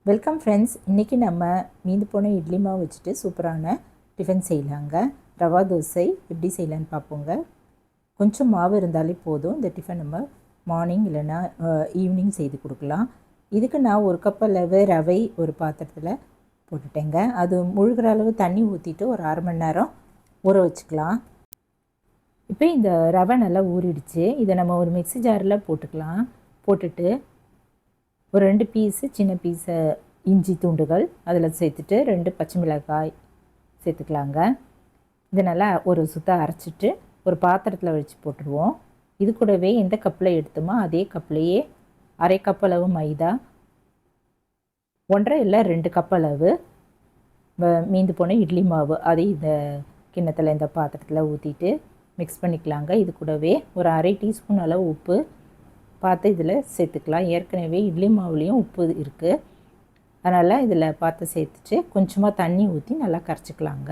Welcome friends. இன்றைக்கி நம்ம மீந்து போன இட்லி மாவு வச்சுட்டு சூப்பரான டிஃபன் செய்யலாங்க. ரவா தோசை எப்படி செய்யலான்னு பார்ப்போங்க. கொஞ்சம் மாவு இருந்தாலே போதும். இந்த டிஃபன் நம்ம மார்னிங் இல்லைன்னா ஈவினிங் செய்து கொடுக்கலாம். இதுக்கு நான் ஒரு கப் அளவு ரவை ஒரு பாத்திரத்தில் போட்டுட்டேங்க. அது முழுகிற அளவு தண்ணி ஊற்றிட்டு ஒரு அரை மணி நேரம் ஊற வச்சுக்கலாம். இப்போ இந்த ரவை நல்லா ஊறிடுச்சு. இதை நம்ம ஒரு மிக்ஸி ஜாரில் போட்டுக்கலாம். போட்டுட்டு ஒரு 2 பீஸு சின்ன பீஸு இஞ்சி துண்டுகள் அதில் சேர்த்துட்டு 2 பச்சை மிளகாய் சேர்த்துக்கலாங்க. இதை நல்லா ஒரு சுத்தம் அரைச்சிட்டு ஒரு பாத்திரத்தில் வச்சு போட்டுருவோம். இது கூடவே எந்த கப்பில் எடுத்தோமோ அதே கப்லேயே அரை கப் அளவு மைதா, 1.5 இல்லை 2 கப் அளவு மீந்து போன இட்லி மாவு அதை இந்த கிண்ணத்தில் இந்த பாத்திரத்தில் ஊற்றிட்டு மிக்ஸ் பண்ணிக்கலாங்க. இது கூடவே ஒரு அரை டீஸ்பூன் அளவு உப்பு பார்த்து இதில் சேர்த்துக்கலாம். ஏற்கனவே இட்லி மாவுலேயும் உப்பு இருக்குது, அதனால் இதில் பார்த்து சேர்த்துட்டு கொஞ்சமாக தண்ணி ஊற்றி நல்லா கரைச்சிக்கலாங்க.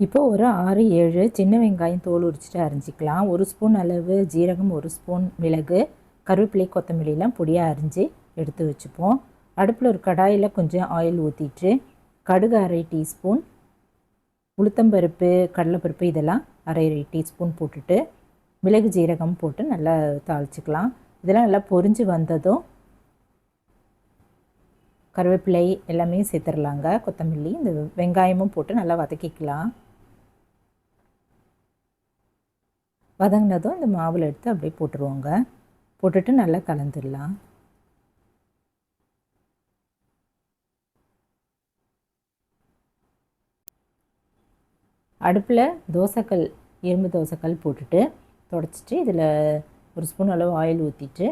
இப்போ ஒரு 6-7 சின்ன வெங்காயம் தோல் உரிச்சிட்டு அரிஞ்சிக்கலாம். 1 ஸ்பூன் அளவு ஜீரகம், 1 ஸ்பூன் மிளகு, கருவேப்பிலை, கொத்தமல்லிலாம் பொடியாக அரிஞ்சு எடுத்து வச்சுப்போம். அடுப்பில் ஒரு கடாயில் கொஞ்சம் ஆயில் ஊற்றிட்டு கடுகு அரை டீஸ்பூன், உளுத்தம்பருப்பு, கடலைப்பருப்பு இதெல்லாம் அரை டீஸ்பூன் போட்டுட்டு மிளகு ஜீரகம் போட்டு நல்லா தாளிச்சிக்கலாம். இதெல்லாம் நல்லா பொரிஞ்சு வந்ததும் கருவேப்பிலை எல்லாமே சேர்த்துடலாங்க. கொத்தமல்லி, இந்த வெங்காயமும் போட்டு நல்லா வதக்கிக்கலாம். வதங்கினதும் இந்த மாவில் எடுத்து அப்படியே போட்டுருவோங்க. போட்டுட்டு நல்லா கலந்துடலாம். அடுப்பில் தோசைக்கல், இரும்பு தோசைக்கல் போட்டுட்டு தொடச்சிட்டு இதில் ஒரு ஸ்பூன் அளவு ஆயில் ஊற்றிட்டு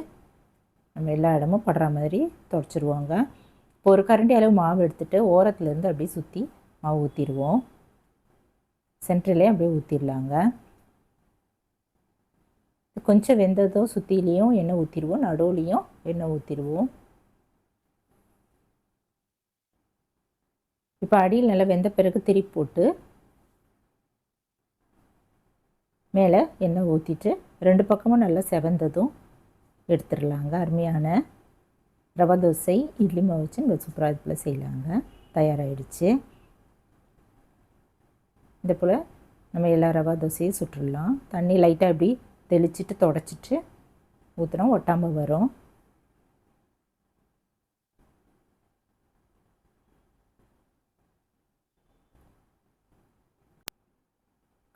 நம்ம எல்லா இடமும் படுற மாதிரி தொடச்சிடுவோங்க. இப்போ ஒரு கரண்டி அளவு மாவு எடுத்துகிட்டு ஓரத்துலேருந்து அப்படியே சுற்றி மாவு ஊற்றிடுவோம். சென்டர்லேயே அப்படியே ஊற்றிடலாங்க. கொஞ்சம் வெந்ததும் சுற்றிலையும் எண்ணெய் ஊற்றிடுவோம், நடுவுலையும் எண்ணெய் ஊற்றிடுவோம். இப்போ அடியில் நல்லா வெந்த பிறகு திருப்பி போட்டு மேலே எண்ணெய் ஊற்றிட்டு 2 பக்கமும் நல்லா செவந்ததும் எடுத்துடலாங்க. அருமையான ரவா தோசை இட்லி மாவு வச்சு நம்ம சூப்பராக இதுக்குள்ளே செய்யலாங்க. தயாராகிடுச்சு. இதே போல் நம்ம எல்லா ரவா தோசையும் சுட்டுடலாம். தண்ணி லைட்டாக அப்படி தெளிச்சிட்டு தொடச்சிட்டு ஊற்றினா ஒட்டாமல் வரும்.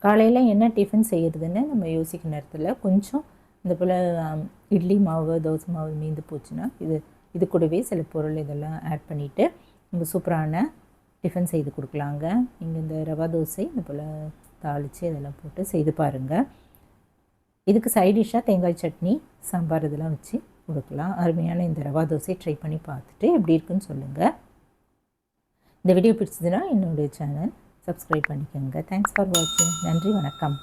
காலையில் என்ன டிஃபன் செய்கிறதுன்னு நம்ம யோசிக்கிற நேரத்தில் கொஞ்சம் இந்த போல் இட்லி மாவு, தோசை மாவு மீந்து போச்சுன்னா இது கூடவே சில பொருள் இதெல்லாம் ஆட் பண்ணிவிட்டு நம்ம சூப்பரான டிஃபன் செய்து கொடுக்கலாங்க. நீங்கள் இந்த ரவா தோசை இந்த போல் தாளித்து இதெல்லாம் போட்டு செய்து பாருங்கள். இதுக்கு சைடிஷ்ஷாக தேங்காய் சட்னி, சாம்பார் இதெல்லாம் வச்சு கொடுக்கலாம். அருமையான இந்த ரவா தோசை ட்ரை பண்ணி பார்த்துட்டு எப்படி இருக்குன்னு சொல்லுங்கள். இந்த வீடியோ பிடிச்சதுன்னா என்னுடைய சேனல் சப்ஸ்கிரைப் பண்ணிக்கோங்க. தேங்க்ஸ் ஃபார் வாட்சிங். நன்றி, வணக்கம்.